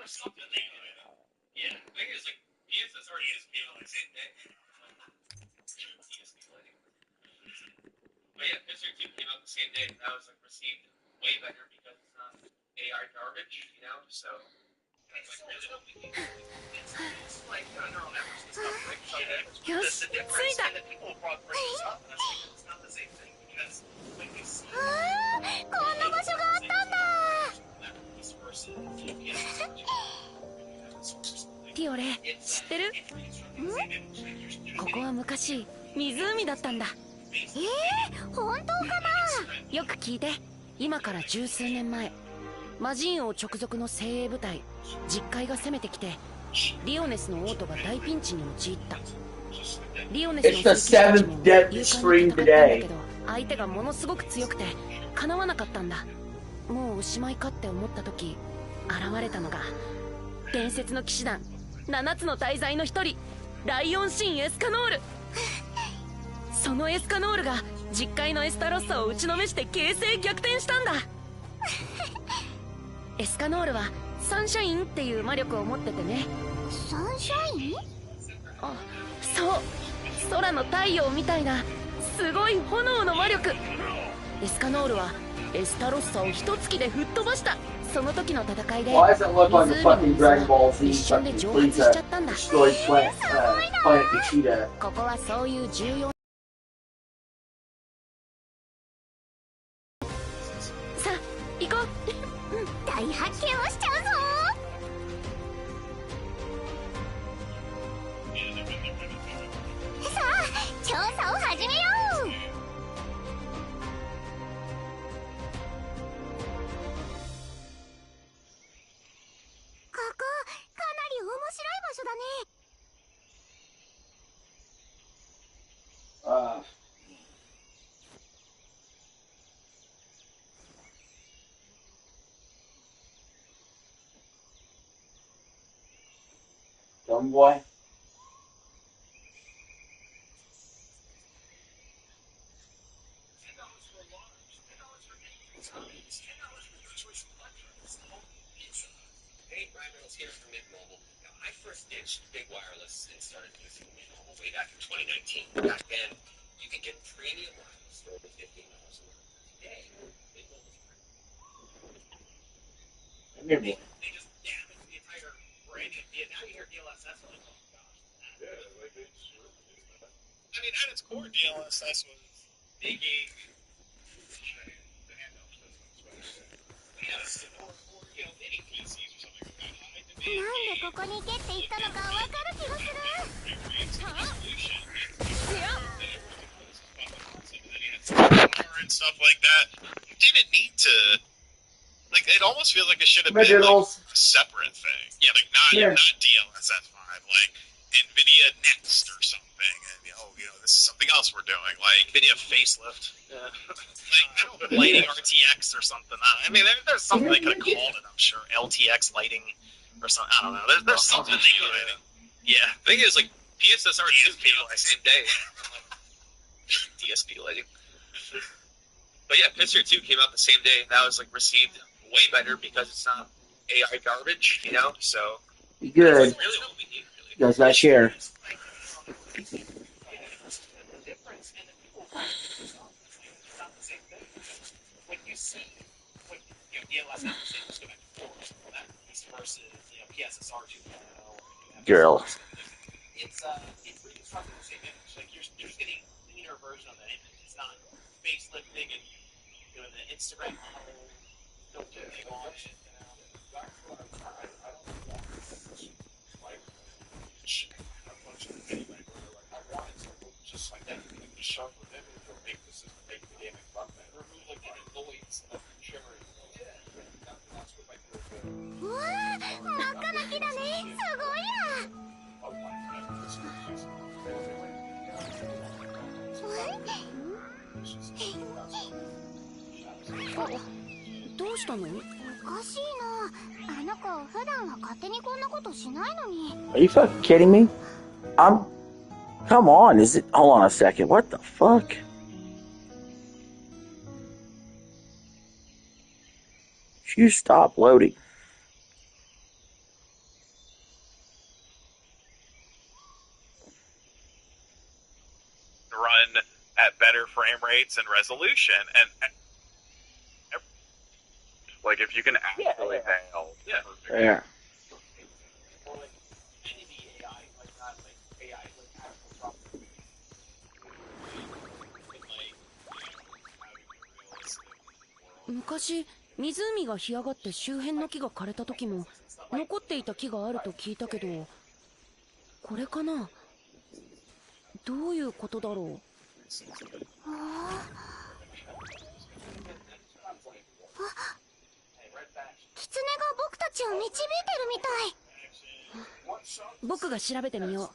Yeah, I think it's like PSS already is came out the same day. DSP lighting. But yeah, Picture 2 came out the same day. That was like received way better because it's not AI garbage, you know? So that's like really what we need. It's like neural networks and stuff, right? So the difference and the people brought bring this up, and that's because it's not the same thing. Because when you see こんな場所があったんだ。 ティオレ、知ってる？ここは昔湖だったんだ。本当かな？よく聞いて。今から十数年前、魔人王直属の精鋭部隊実海が攻めてきて、リオネスの王都が大ピンチに陥った。リオネスの聖騎士たちも勇敢に戦ったんだけど、相手がものすごく強くてかなわなかったんだ。もうおしまいかって思った時、現れたのが伝説の騎士団7つの大罪の一人、ライオンシン・エスカノール。そのエスカノールが実界のエスタロッサを打ちのめして形勢逆転したんだ。エスカノールはサンシャインっていう魔力を持っててね。サンシャイン？あ、そう、空の太陽みたいなすごい炎の魔力。エスカノールはエスタロッサを一突きで吹っ飛ばした。その時の戦いで湖の水が一瞬で蒸発しちゃったんだ。ここはそういう重要。さあ行こう。大発見をしちゃうぞ。さあ調査を始めよう。ここかなり面白い場所だね。Dumb boy. Hey, Ryan Reynolds here from Mint Mobile. Now, I first ditched big wireless and started using Mint Mobile way back in 2019. Back then, you could get premium wireless for over $15 a month. Today, Mint Mobile's free. They just damaged the entire branding. Yeah, now you hear DLSS, like, oh gosh. Yeah, like they sure did that. I mean, at its core, DLSS was digging the handhelds business, but yeah, or you know, any PCs or something of that high demand. なんでここに行けって言ったのかわかる気がする。And stuff like that. You didn't need to. Like, it almost feels like it should have been like a separate thing. Yeah, like not DLSS 5, like NVIDIA Next or something. And this is something else we're doing. Like NVIDIA facelift. Yeah. Like, I don't know, lighting RTX or something. I mean, there's something they could have called it, I'm sure. LTX lighting or something. I don't know. There's something they could. Yeah, the thing is, like, PSS already came out the same day. DSP lighting. But yeah, Picture 2 came out the same day, and that was, like, received way better because it's not AI garbage, you know? So, Be good. Like, really what we need, really. You guys gotta share. When you see, DLSS let's go back to 4, that versus, PSSR 2.0. Girl. It's reconstructing the same image. Like, you're just getting a cleaner version of that image. It's not facelifting and doing the Instagram model, filter thing on it. That's what I'm trying. I don't want like a bunch of anyway. I wanted to just like that. You can shove with it and make the system, make the game run better. Remove like the noise of shimmering. Yeah, that's what my good. うわあ、真っ赤な木だね。すごいや。どうしたの？おかしいな。あの子普段は勝手にこんなことしないのに。 Are you fucking kidding me? Come on, hold on a second. What the fuck? You stop loading. run at better frame rates and resolution, and like if you can actually nail. Yeah. Or like enemy AI, like not like AI, like actual proper.昔湖が干上がって周辺の木が枯れた時も残っていた木があると聞いたけど、これかな？どういうことだろう？狐が僕たちを導いてるみたい。僕が調べてみよう。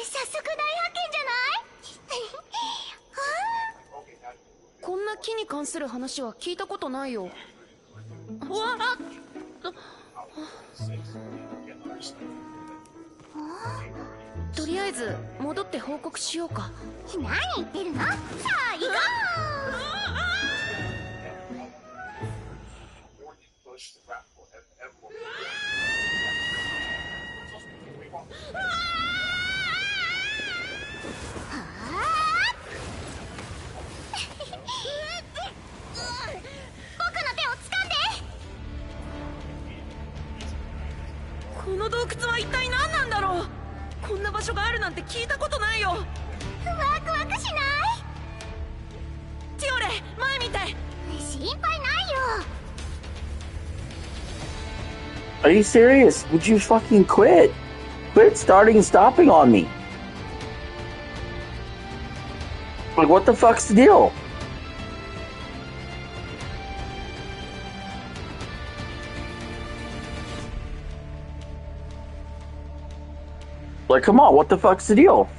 早速大発見じゃないこんな木に関する話は聞いたことないよ。とりあえず戻って報告しようか。何言ってるの？さあ行こ僕の手を掴んで。この洞窟は一体何なんだろう。こんな場所があるなんて聞いたことないよ。ワクワクしない？ティオレ、前見て。心配ないよ。Are you serious? Would you fucking quit? Quit starting and stopping on me. Like, what the fuck's the deal? Like, come on, what the fuck's the deal?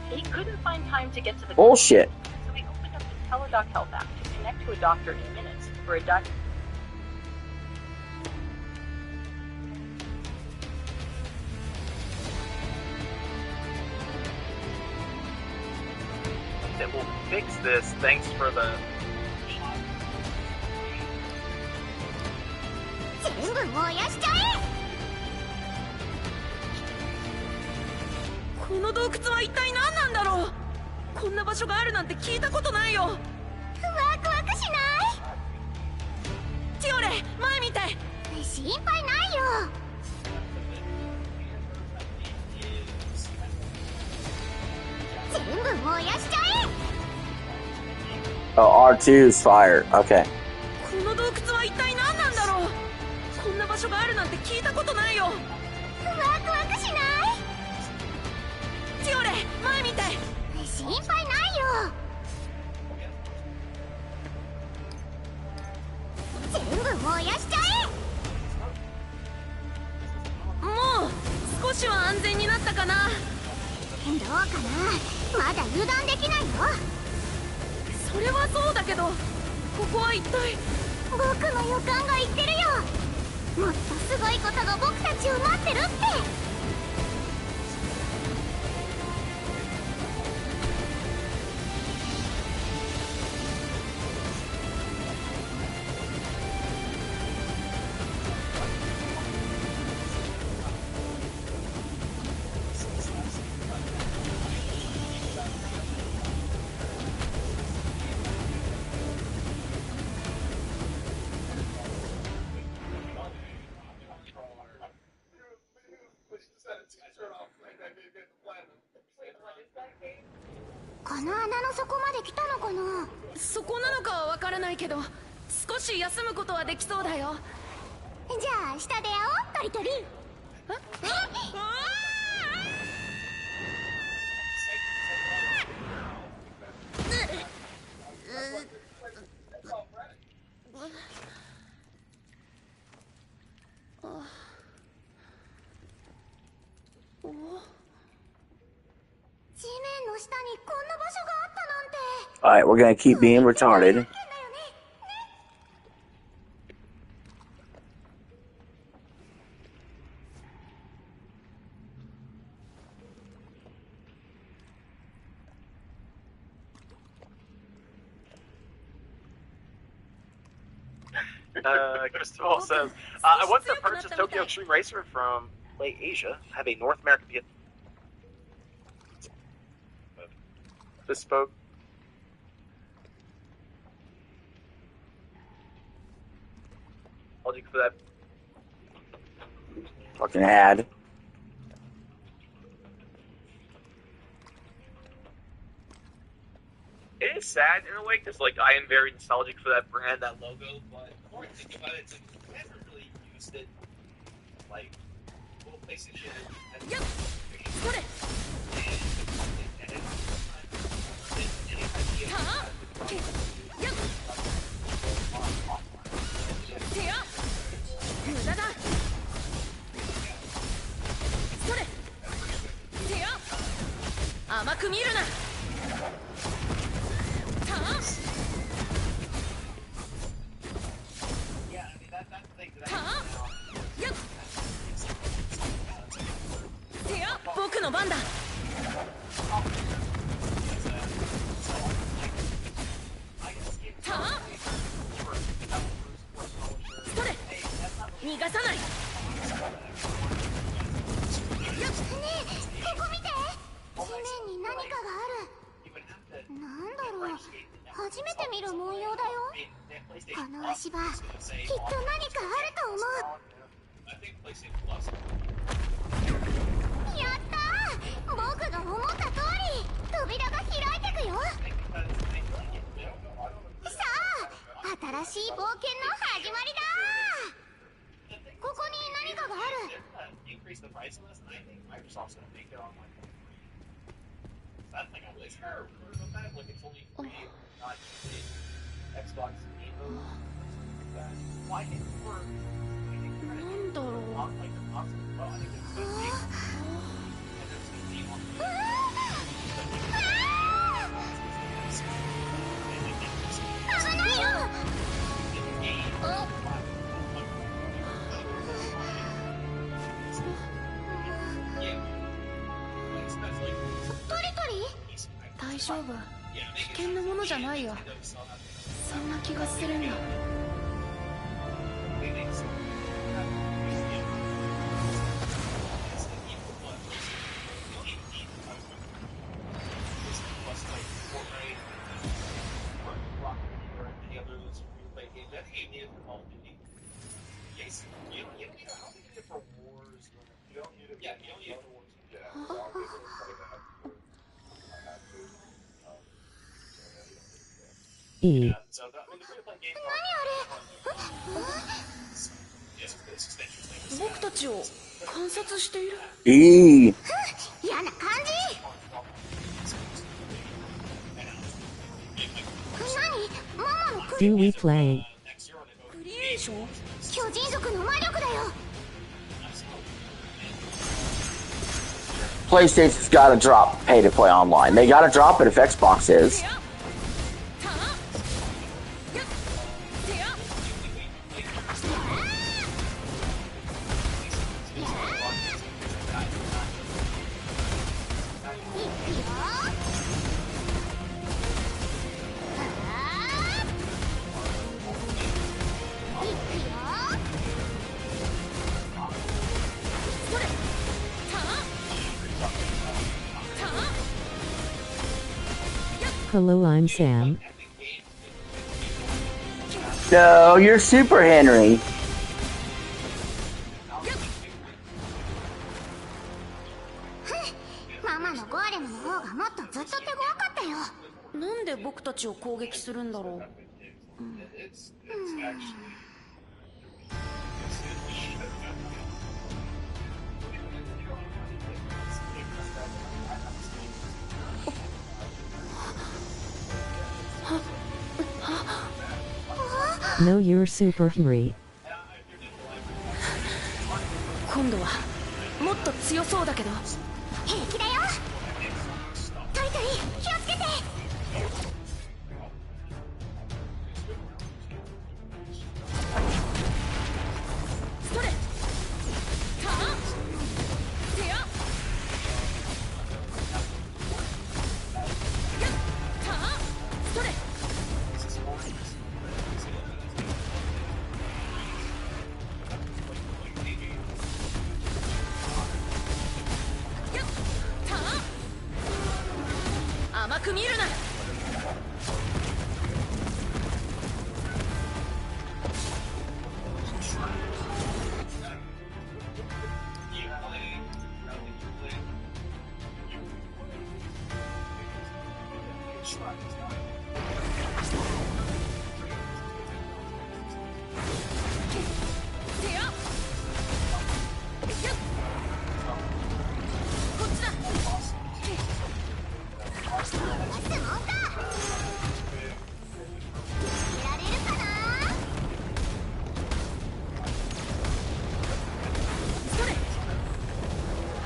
He couldn't find time to get to the Bullshit. so we opened up the Teledoc Health app to connect to a doctor in minutes for a doc. It will fix this thanks for the. 全部燃やしちゃえ。この洞窟は一体何なんだろう。こんな場所があるなんて聞いたことないよ。ワクワクしない？ティオレ、前見て。心配ないよ。全部燃やしちゃえ。Oh, R2 is fire. Okay. この洞窟は一体何なんだろう。こんな場所があるなんて聞いたことないよ。ワクワクしない？ティオレ、前見て。心配ないよ。全部燃やしちゃもう少しは安全になったかな。え。どうかな。まだ油断できないよ。それはそうだけど、ここは一体。僕の予感が言ってるよ。もっとすごいことが僕たちを待ってるって。この穴の底まで来たのかな。そこなのかはわからないけど、少し休むことはできそうだよ。じゃあ下で会おう、トリトリ。地面の下にこんな場所があったなんて。Alright, we're gonna keep being retarded. Crystal says, I want to purchase Tokyo Extreme Racer from Play Asia. Have a North American bespoke. Logic for that. Fucking ad. It is sad in a way because, like, I am very nostalgic for that brand, that logo. But the more I think about it, it's like we haven't really used it. Like, little PlayStation. Yep. E. 僕たちを観察している。嫌な感じ。何？ママのクリ Do we play? クリエーション？巨人族の魔力だよ。PlayStation's gotta drop pay to play online. They gotta drop it if Xbox is. Hello, I'm Sam. No, you're Super Henry. Mamaのゴーレムの方がもっとずっと手強かったよ。なんで僕たちを攻撃するんだろう。No, you're Super Henry. 今度はもっと強そうだけど。平気だよ。トリトリ気をつけて。それ。ターン。テア。ターン。それ。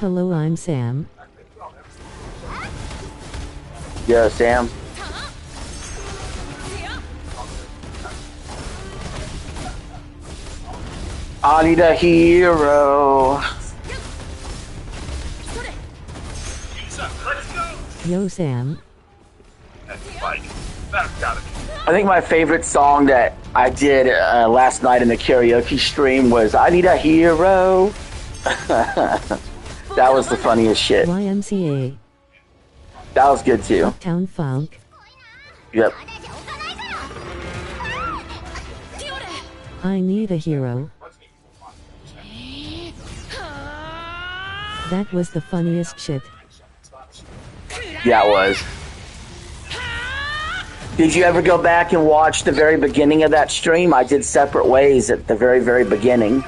Hello, I'm Sam. Yo, Sam. I need a hero. Let's go! Yo, Sam. Like, that's gotta be. I think my favorite song that I did last night in the karaoke stream was I Need a Hero. That was the funniest shit. YMCA. That was good too. Town Funk. Yep. ただじゃ置かないから I need a hero. That was the funniest shit. Yeah, it was. Did you ever go back and watch the very beginning of that stream? I did separate ways at the very, very beginning.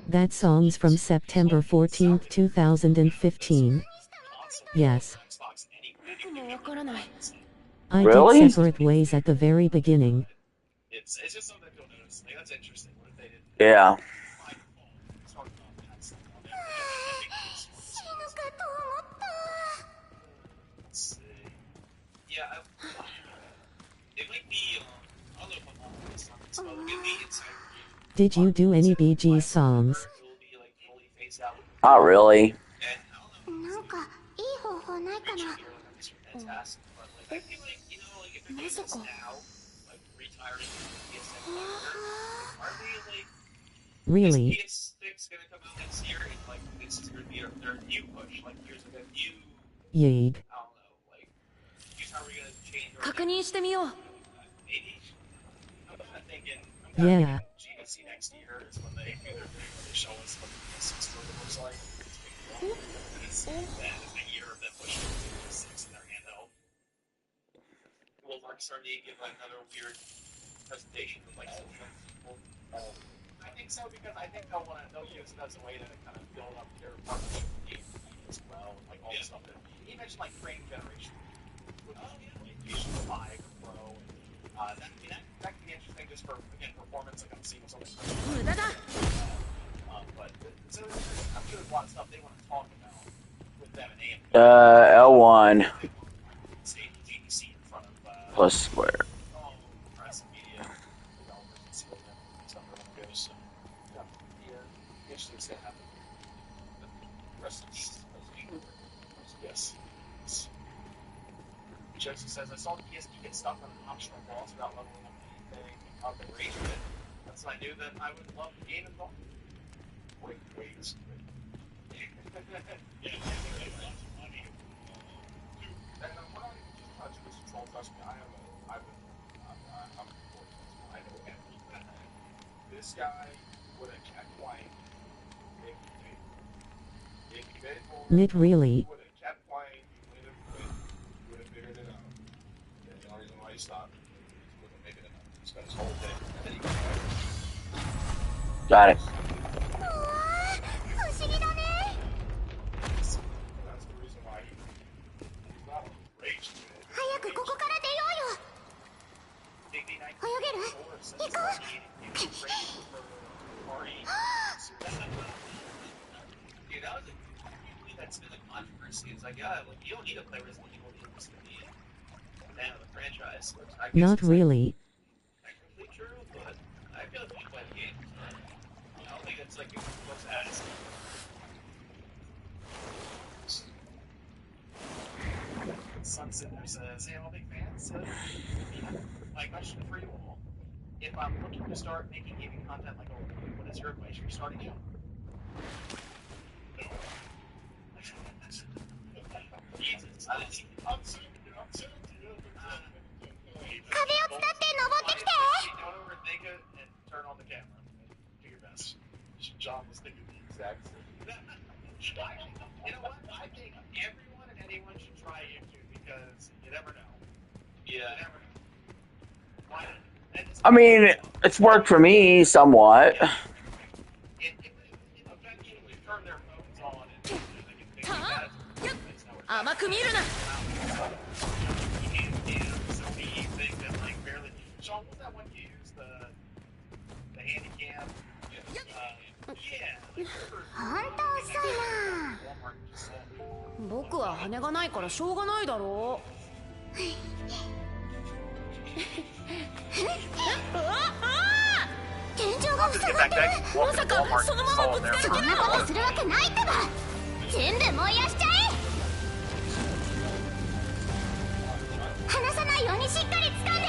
That song's from September 14th, 2015. Yes. I Really? did separate ways at the very beginning. It's just something you'll notice. Like, that's interesting. What if they didn't? Yeah. Let's see. Yeah, it might be. I'll look on this one. It's probably gonna be inside. Did you do any Bee Gees songs? It will be like fully phased out. Not really. And I don't know. なんかいい方法ないかな It's fantastic, but like I feel like you know, like if they're doing this now, like retiring PS7, are they like? Really? Is PS6 gonna come out next year? And like this is gonna be their new push. Like here's like a new. Yeeg. I don't know. Like here's how we're gonna change. 確認してみよう Maybe. I'm kind of thinking. Yeah. GDC next year is when they show us what the PS6 really looks like. It's that is the year of them pushing the PS6 in their handheld. Will Mark Cerny give another weird presentation with like people? I think so because I think they'll use it as a way to kind of build up their partnership with AMD as well, like all the stuff that he mentioned, like frame generation. With PS5 Pro. That could be interesting just for again performance, like I'm seeing something. 無駄だ But so I'm sure there's a lot of stuff they want to talk about with them and AMD. L1 State GDC in front of plus square. press and media developers and see what that stuff really goes. So yeah, interesting to happen. The rest of yes. Joseph says, I saw the PSP get stuck on an optional boss without leveling up anything out of the rage of it. That's when I knew that I would love the game as well. Wait. Yeah, lots of money. And I'm not even just touch this control, trust me, I'm I know everything. This guy would have kept playing. If he made it Not really. would have kept playing, he would have figured it out. And the only reason why he stopped is he wouldn't make it enough. He spent his whole day, and then he came back. Got it. 不思議だね That's the reason why he's not on the rage today. 早くここから出ようよ Digby Knight 泳げる Forward says 行こ that he was training for Ari. Dude, that was that's been a controversy. It's like, yeah, like, you don't need to play Resident Evil to be a fan of the franchise. Which I guess Not is, really. Like, technically true, but I feel like when you play the game, I don't think it's like what's asked. Sunset there says, hey, I'm a big fan. So, my question for you all: if I'm looking to start making gaming content like, what is your advice for starting out? Jesus, I'm soon. 壁を伝って登ってきて Don't overthink it and turn on the camera. Do your best. John was thinking the exact same. You know what? I think everyone and anyone should try YouTube because you never know. Yeah. You never know. I mean, it's worked for me somewhat. Boku 僕は羽がないからしょうがないだろう。天井が塞がってる。まさかそのままぶつかる気なの？そんなことするわけないってば。全部燃やしちゃえ。離さないようにしっかり掴んで。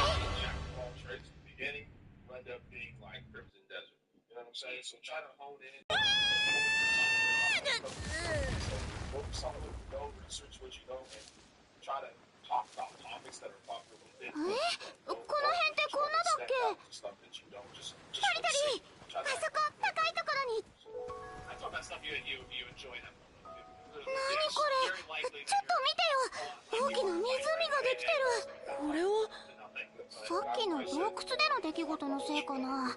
この辺ってこんなだっけ？タリタリ、あそこ高いところに。何これ？ちょっと見てよ。大きな湖ができてる。これはさっきの洞窟での出来事のせいかな。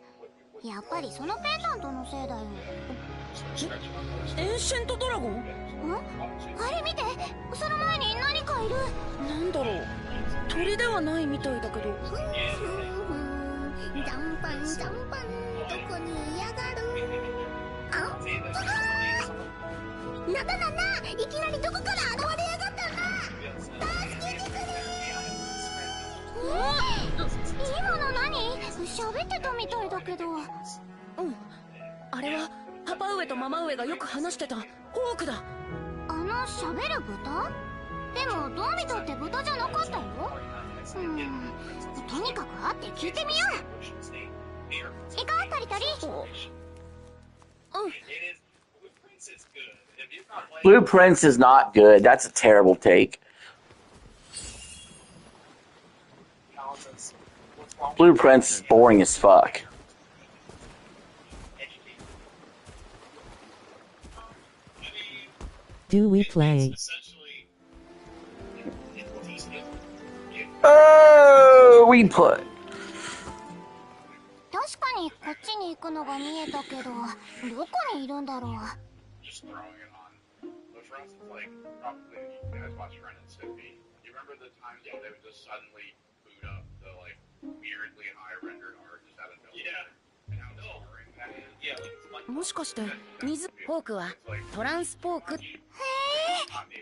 やっぱりそのペンダントのせいだよ。エンシェントドラゴン？あれ見て、その前に何かいる。なんだろう、鳥ではないみたいだけど。ジャンパンジャンパン、どこに嫌がる。なんだなんだ、いきなりどこから現れやがったんだ。助けてくれ。今の何？喋ってたみたいだけど。うん、あれはパパ上とママ上がよく話してたホークだ。喋る豚？でもどう見たって豚じゃなかったよ。とにかく会って聞いてみよう。行こう、タリタリ。Blueprints is not good. That's a terrible take. Blueprints is boring as fuck. Do we play? Oh, we put. 確かにこっちに行くのが見えたけど、どこにいるんだろう。もしかしてホークはトランスポーク。へえ、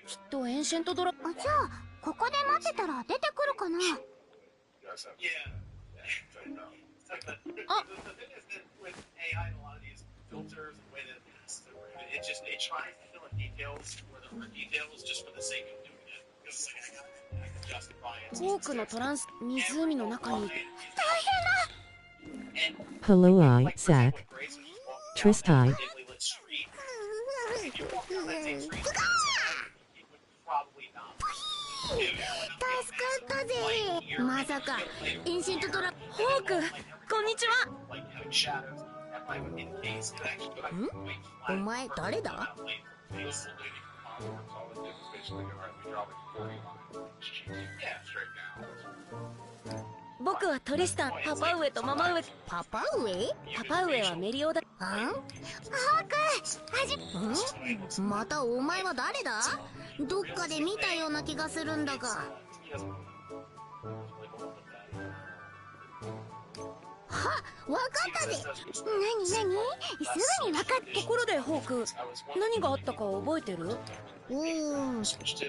きっとエンシェントドラ。じゃあここで待ってたら出てくるかな。あ、ホークのトランス、湖の中に。Hello, Isaac. Tristai. 助かったぜ。まさかエンシェントドラ。ホーク、こんにちは。お前誰だ？僕はトリスタン、パパ上とママ上。パパ上？パパ上はメリオだ。ホーク、またお前は誰だ？どっかで見たような気がするんだが。わかったぜ。何？すぐにわかった。ところでホーク、何があったか覚えてる？突然ブリ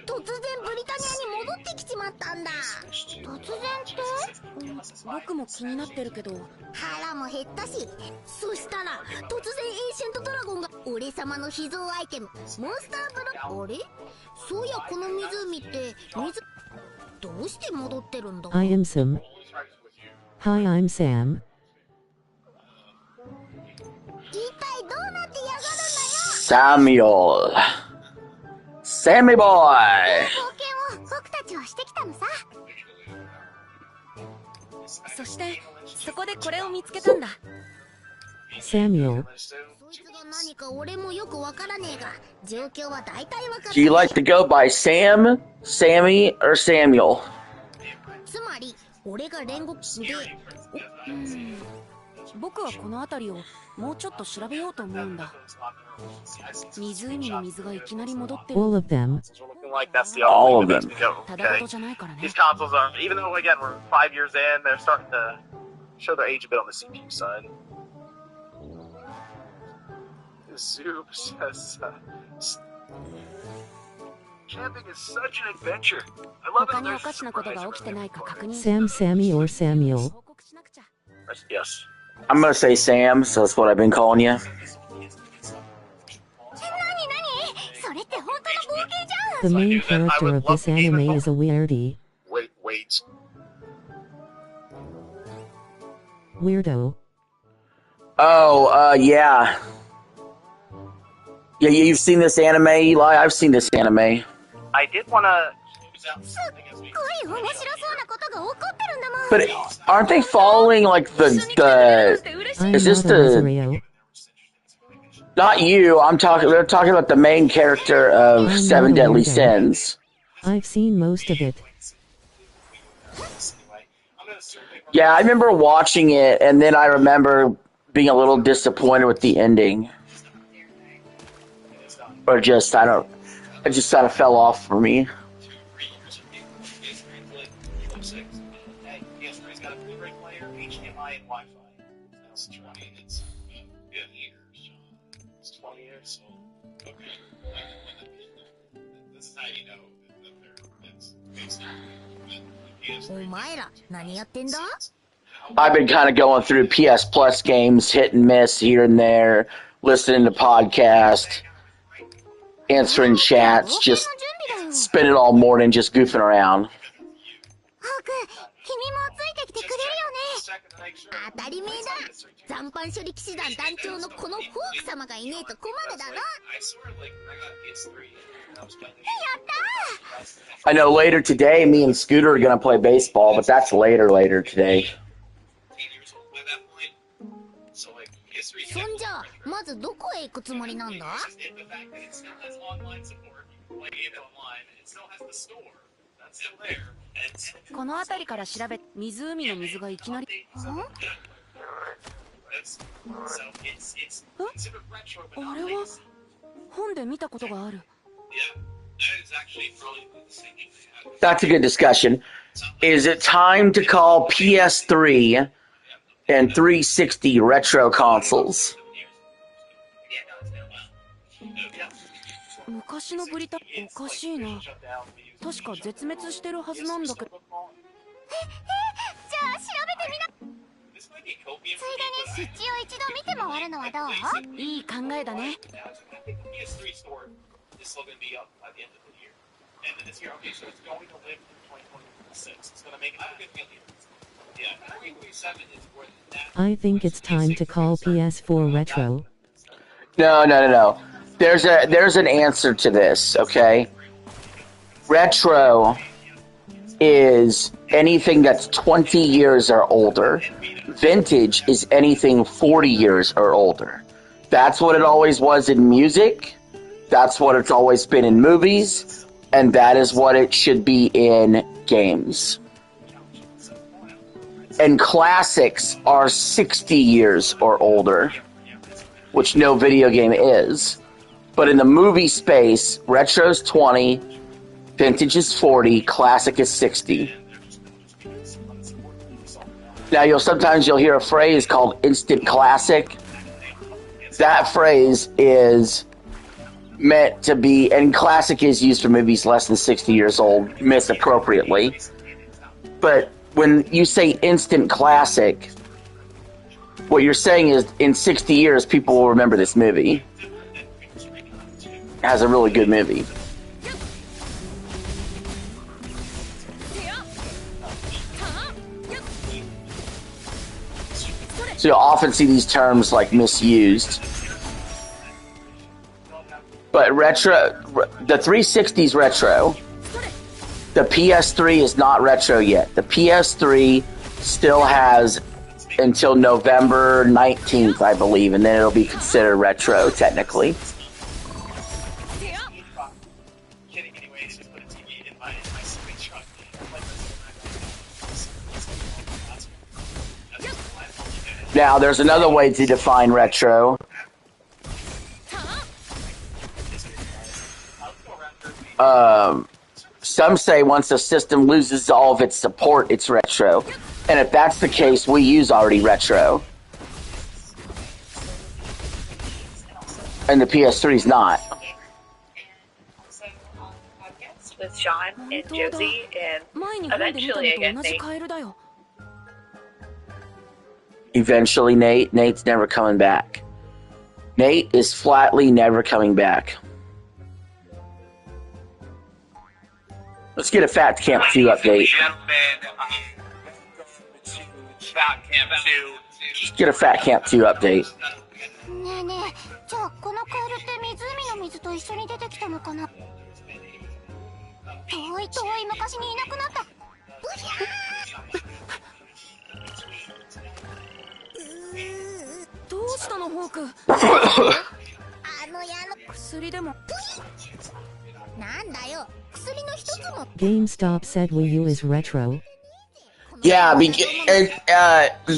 タニアに戻ってきちまったんだ。突然って？僕も気になってるけど。腹も減ったし、そしたら突然エンシェントドラゴンが俺様の秘蔵アイテムモンスターブロ。あれ？そういやこの湖ってどうして戻ってるんだ？ I am Sam. Hi, I'm Sam. 一体どうなってやがるんだよ。Samuel. Sammy boy. 冒険を僕たちはしてきたのさ。そしてそこでこれを見つけたんだ。Samuel. そいつが何か俺もよくわからねえが、状況は大体わかる。 Do you like to go by Sam, Sammy, or Samuel? つまり俺が煉獄で、僕はこの辺りをもうちょっと調べようと思うんだ。湖の水がいきなり戻ってる。 All of them. Looking like that's the All only of thing that makes them. me go, ただ okay. 事じゃないからね。 These consoles are, even though again we're 5 years in, they're starting to show their age a bit on the CPU side. Zoom says, camping is such an adventure. I love 他 it. におかしなことが起きてないか確認。 Sam, Sammy, or Samuel. 報告しなくちゃ。 Yes. I'm gonna say Sam, so that's what I've been calling you. 何それって本当の冒険じゃん。 The main character of this anime is a weirdie. Wait. Weirdo. Oh, yeah. Yeah, you've seen this anime, Eli? I've seen this anime. I did want to. すっごい面白そうなことが起こってるんだもん。 But aren't they following, like, the I'm Is this not a the- Masario. not you, they're talking about the main character of I'm Seven not a Deadly weirdo. Sins. I've seen most of it. Yeah, I remember watching it, and then I remember being a little disappointed with the ending. Or just, it just kind of fell off for me. PS3's got a Blu-ray player, HDMI, and Wi-Fi. That's 20. It's good years. It's 20 years. So okay. This is how you know that it's based on お前ら何やってんだ？ I've been kind of going through PS Plus games, hit and miss here and there, listening to podcasts, answering chats, just spending all morning just goofing around. ハーク、君もついてきてくれるよね。当たり前だ。残飯処理騎士団団長のこのフォーク様がいねえと困るだろ。 I swear, like, I got PS3 and I was playing やったー。 I know later today, me and Scooter are going to play baseball, but that's later today. 10 years old by that point. So, like, PS3 そんじゃまずどこへ行くつもりなんだ？ the fact that it still has online support, like it online, it still has the store. That's still there. And この辺りから調べ、湖の水がいきなり。 so it's Huh? considered retro, but あ not れは latest. 本で見たことがある。 Yeah, that is actually probably the same thing they had. That's a good discussion. Is it time to call PS3 and 360 retro consoles? Yeah, no, it's been a while. Yeah. 昔のブリタおかしいな。確か絶滅してるはずなんだけど。じゃあ調べてみな。 This might be a copium. ついでに湿地を一度見て回るのはどう？いい考えだね。 I think the PS3 store is still going to be up by the end of the year. End of this year. Okay, so it's going to live through 2026. It's going to make. I have a good feeling. Yeah, 2027 is where that. I think it's time to call PS4 retro. No. There's an answer to this, okay? Retro is anything that's 20 years or older. Vintage is anything 40 years or older. That's what it always was in music. That's what it's always been in movies. And that is what it should be in games. And classics are 60 years or older, which no video game is. But in the movie space, retro's 20, vintage is 40, classic is 60. Now sometimes you'll hear a phrase called instant classic. That phrase is meant to be, and classic is used for movies less than 60 years old, misappropriately. But when you say instant classic, what you're saying is in 60 years people will remember this movie as a really good movie. So you'll often see these terms like misused. But retro, the 360's retro. The PS3 is not retro yet. The PS3 still has until November 19th, I believe, and then it'll be considered retro, technically. Kidding, anyways. Just put a TV in my semi truck. Now, there's another way to define retro. Some say once a system loses all of its support, it's retro. And if that's the case, Wii U's already retro. And the PS3's not. With Sean and Josie, and eventually again Nate. Eventually, Nate's never coming back. Nate is flatly never coming back. Let's get a Fat Camp 2 update. Let's get a Fat Camp 2 update. ねえねえ、じゃあこのカエルって湖の水と一緒に出てきたのかな。遠い遠い昔にいなくなった。どうしたのホーク。あの矢の薬でも。なんだよ、薬の一つも。GameStop said Wii U is retro. Yeah,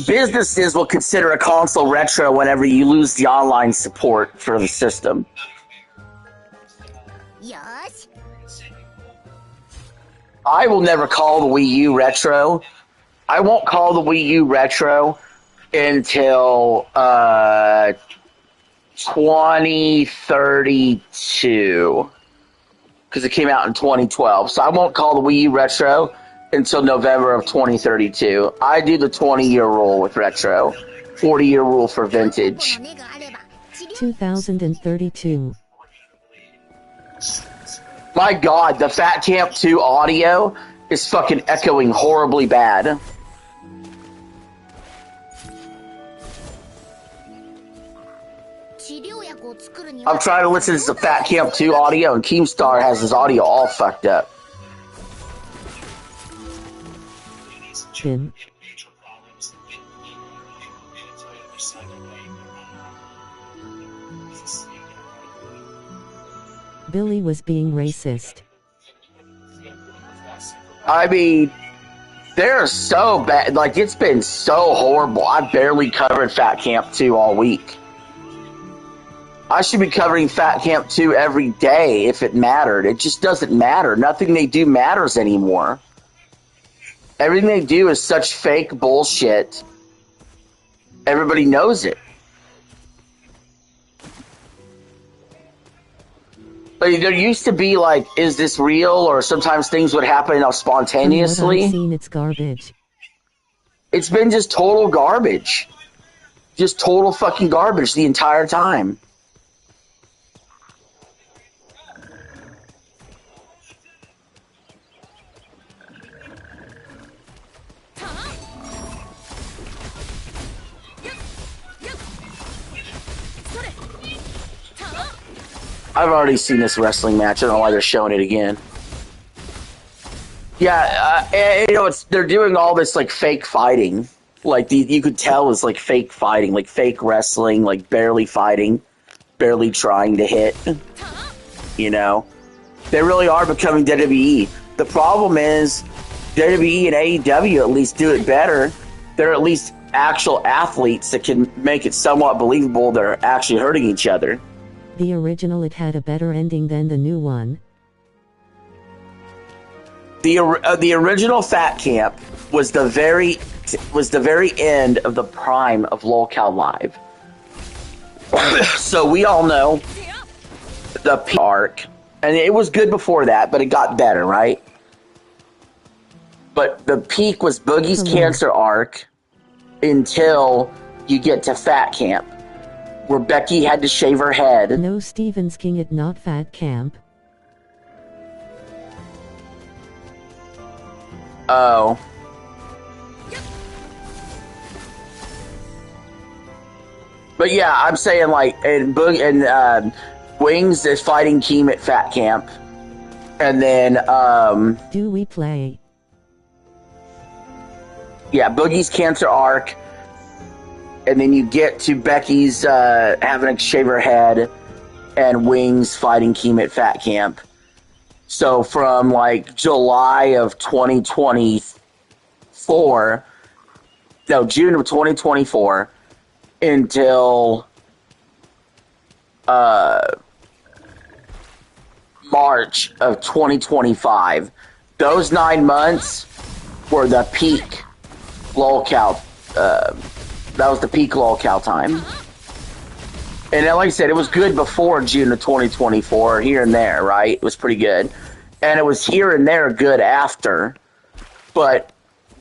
businesses will consider a console retro whenever you lose the online support for the system. よし。 I will never call the Wii U retro. I won't call the Wii U retro until 2032. Because it came out in 2012. So I won't call the Wii U retro until November of 2032. I do the 20-year rule with retro. 40-year rule for vintage. 2032. My God, the Fat Camp 2 audio is fucking echoing horribly bad. I'm trying to listen to the Fat Camp 2 audio, and Keemstar has his audio all fucked up. Jim. Billy was being racist. I mean, they're so bad. Like, it's been so horrible. I barely covered Fat Camp 2 all week. I should be covering Fat Camp 2 every day if it mattered. It just doesn't matter. Nothing they do matters anymore. Everything they do is such fake bullshit. Everybody knows it. But there used to be like, is this real? Or sometimes things would happen spontaneously. From what I've seen, it's garbage. It's been just total garbage. Just total fucking garbage the entire time. I've already seen this wrestling match. I don't know why they're showing it again. Yeah, you know, they're doing all this like fake fighting. Like you could tell it's like fake fighting, like fake wrestling, like barely fighting, barely trying to hit. You know, they really are becoming WWE. The problem is WWE and AEW at least do it better. They're at least actual athletes that can make it somewhat believable they're actually hurting each other. The original, it had a better ending than the new one. The original Fat Camp was the very end of the prime of Lolcow Live. So we all know the peak arc, and it was good before that, but it got better, right? But the peak was Boogie's cancer arc until you get to Fat Camp, where Becky had to shave her head. No, Stevens King at not Fat Camp. Oh. But yeah, I'm saying like, and Wings is fighting Keem at Fat Camp, and then Do we play? Yeah, Boogie's cancer arc, and then you get to Becky's having to shave her head, and Wings fighting Keem at Fat Camp. So from like July of 2024, no, June of 2024 until March of 2025. Those 9 months were the peak lolcow. That was the peak lolcow time. And then, like I said, it was good before June of 2024, here and there, right? It was pretty good. And it was here and there good after. But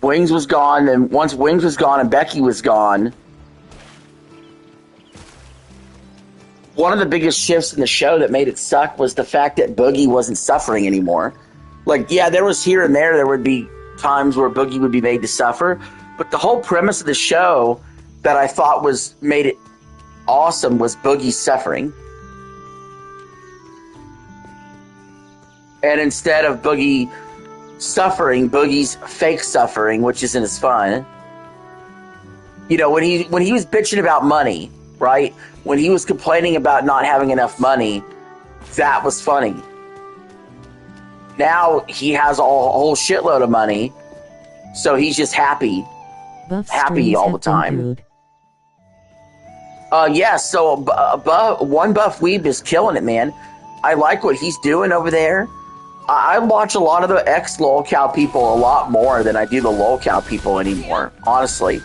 Wings was gone, and once Wings was gone and Becky was gone, one of the biggest shifts in the show that made it suck was the fact that Boogie wasn't suffering anymore. Like, yeah, there was here and there would be times where Boogie would be made to suffer, but the whole premise of the show that I thought made it awesome was Boogie's suffering. And instead of Boogie suffering, Boogie's fake suffering, which isn't as fun. You know, when he was bitching about money, right? When he was complaining about not having enough money, that was funny. Now he has a whole shitload of money, so he's just happy. Happy all the time. Yeah, so One Buff Weeb is killing it, man. I like what he's doing over there. I watch a lot of the ex-lolcow people a lot more than I do the lolcow people anymore, honestly.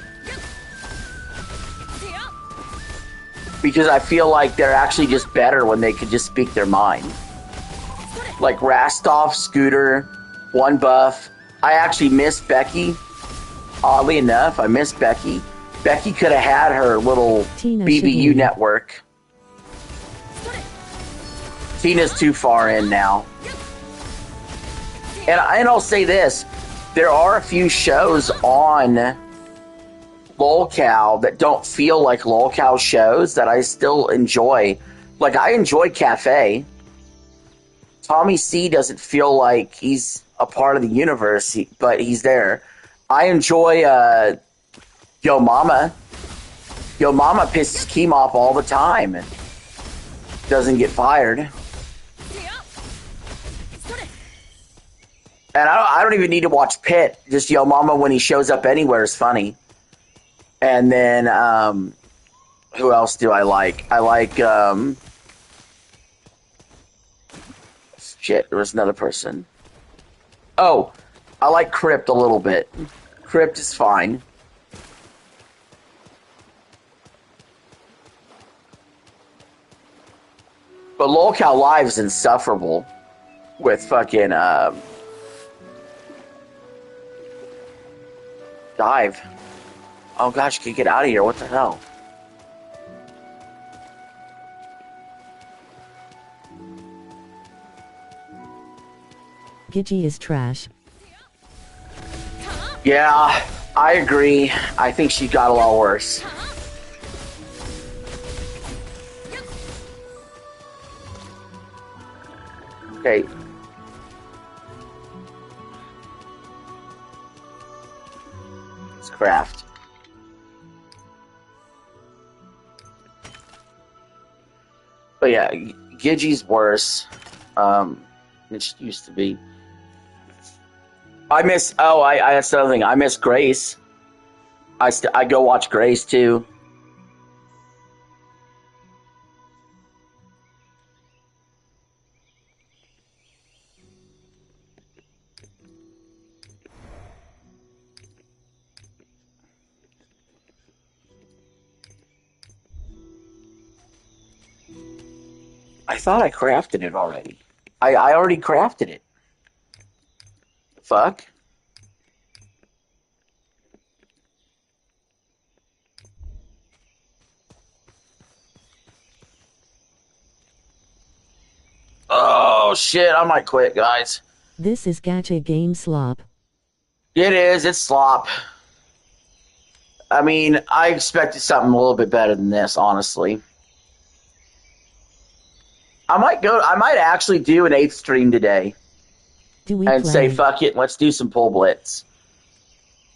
Because I feel like they're actually just better when they could just speak their mind. Like Rastov, Scooter, One Buff. I actually miss Becky. Oddly enough, I miss Becky. Becky could have had her little BBU network. Tina's too far in now. And I'll say this. There are a few shows on lolcow that don't feel like lolcow shows that I still enjoy. Like, I enjoy Cafe. Tommy C doesn't feel like he's a part of the universe, but he's there. I enjoy Yo Mama. Yo Mama pisses Keem off all the time. Doesn't get fired. And I don't even need to watch Pitt. Just Yo Mama when he shows up anywhere is funny. And then, who else do I like? I like, shit, there was another person. Oh, I like Crypt a little bit. Crypt is fine. But lolcow Live is insufferable with fucking, Dive. Oh gosh, can you get out of here? What the hell? Gigi is trash. Yeah, I agree. I think she got a lot worse. Okay. Let's craft. But yeah, Gigi's worse. It used to be. I miss. Oh, that's another thing. I miss Grace. I go watch Grace too. I thought I crafted it already. I already crafted it. Fuck. Oh shit, I might quit, guys. This is gacha game slop. It is, it's slop. I mean, I expected something a little bit better than this, honestly. I might actually do an 8th stream today. And say, fuck it, let's do some Pool Blitz.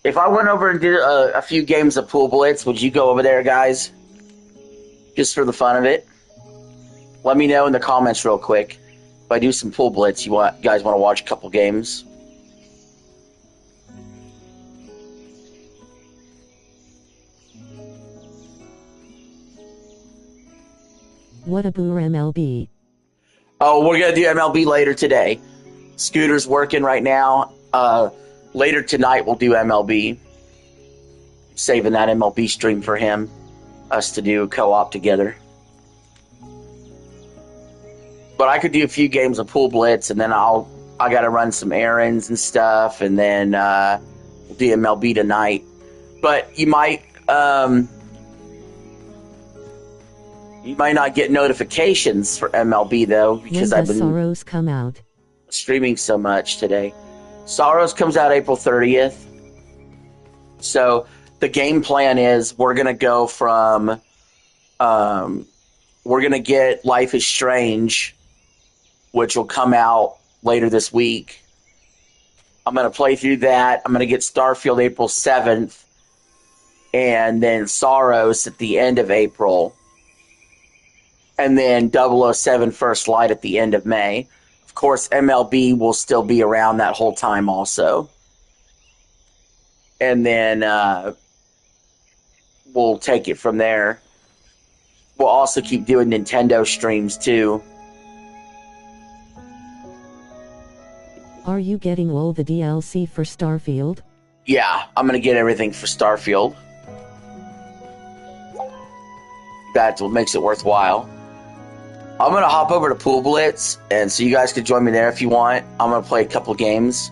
If I went over and did a few games of Pool Blitz, would you go over there, guys? Just for the fun of it? Let me know in the comments real quick. If I do some Pool Blitz, you guys want to watch a couple games? What a boo MLB. Oh, we're going to do MLB later today. Scooter's working right now. Later tonight, we'll do MLB. Saving that MLB stream for him. Us to do co-op together. But I could do a few games of Pool Blitz, and then I got to run some errands and stuff, and then we'll do MLB tonight. But you might not get notifications for MLB though, because When I've does been Sorrows come out? streaming so much today. Sorrows comes out April 30th. So the game plan is we're gonna go from we're gonna get Life is Strange, which will come out later this week. I'm going to play through that. I'm going to get Starfield April 7th, and then Sorrows at the end of April, and then 007 First Light at the end of May. Of course, MLB will still be around that whole time also. And then we'll take it from there. We'll also keep doing Nintendo streams too. Are you getting all the DLC for Starfield? Yeah, I'm going to get everything for Starfield. That's what makes it worthwhile. I'm going to hop over to Pool Blitz, and so you guys can join me there if you want. I'm going to play a couple games.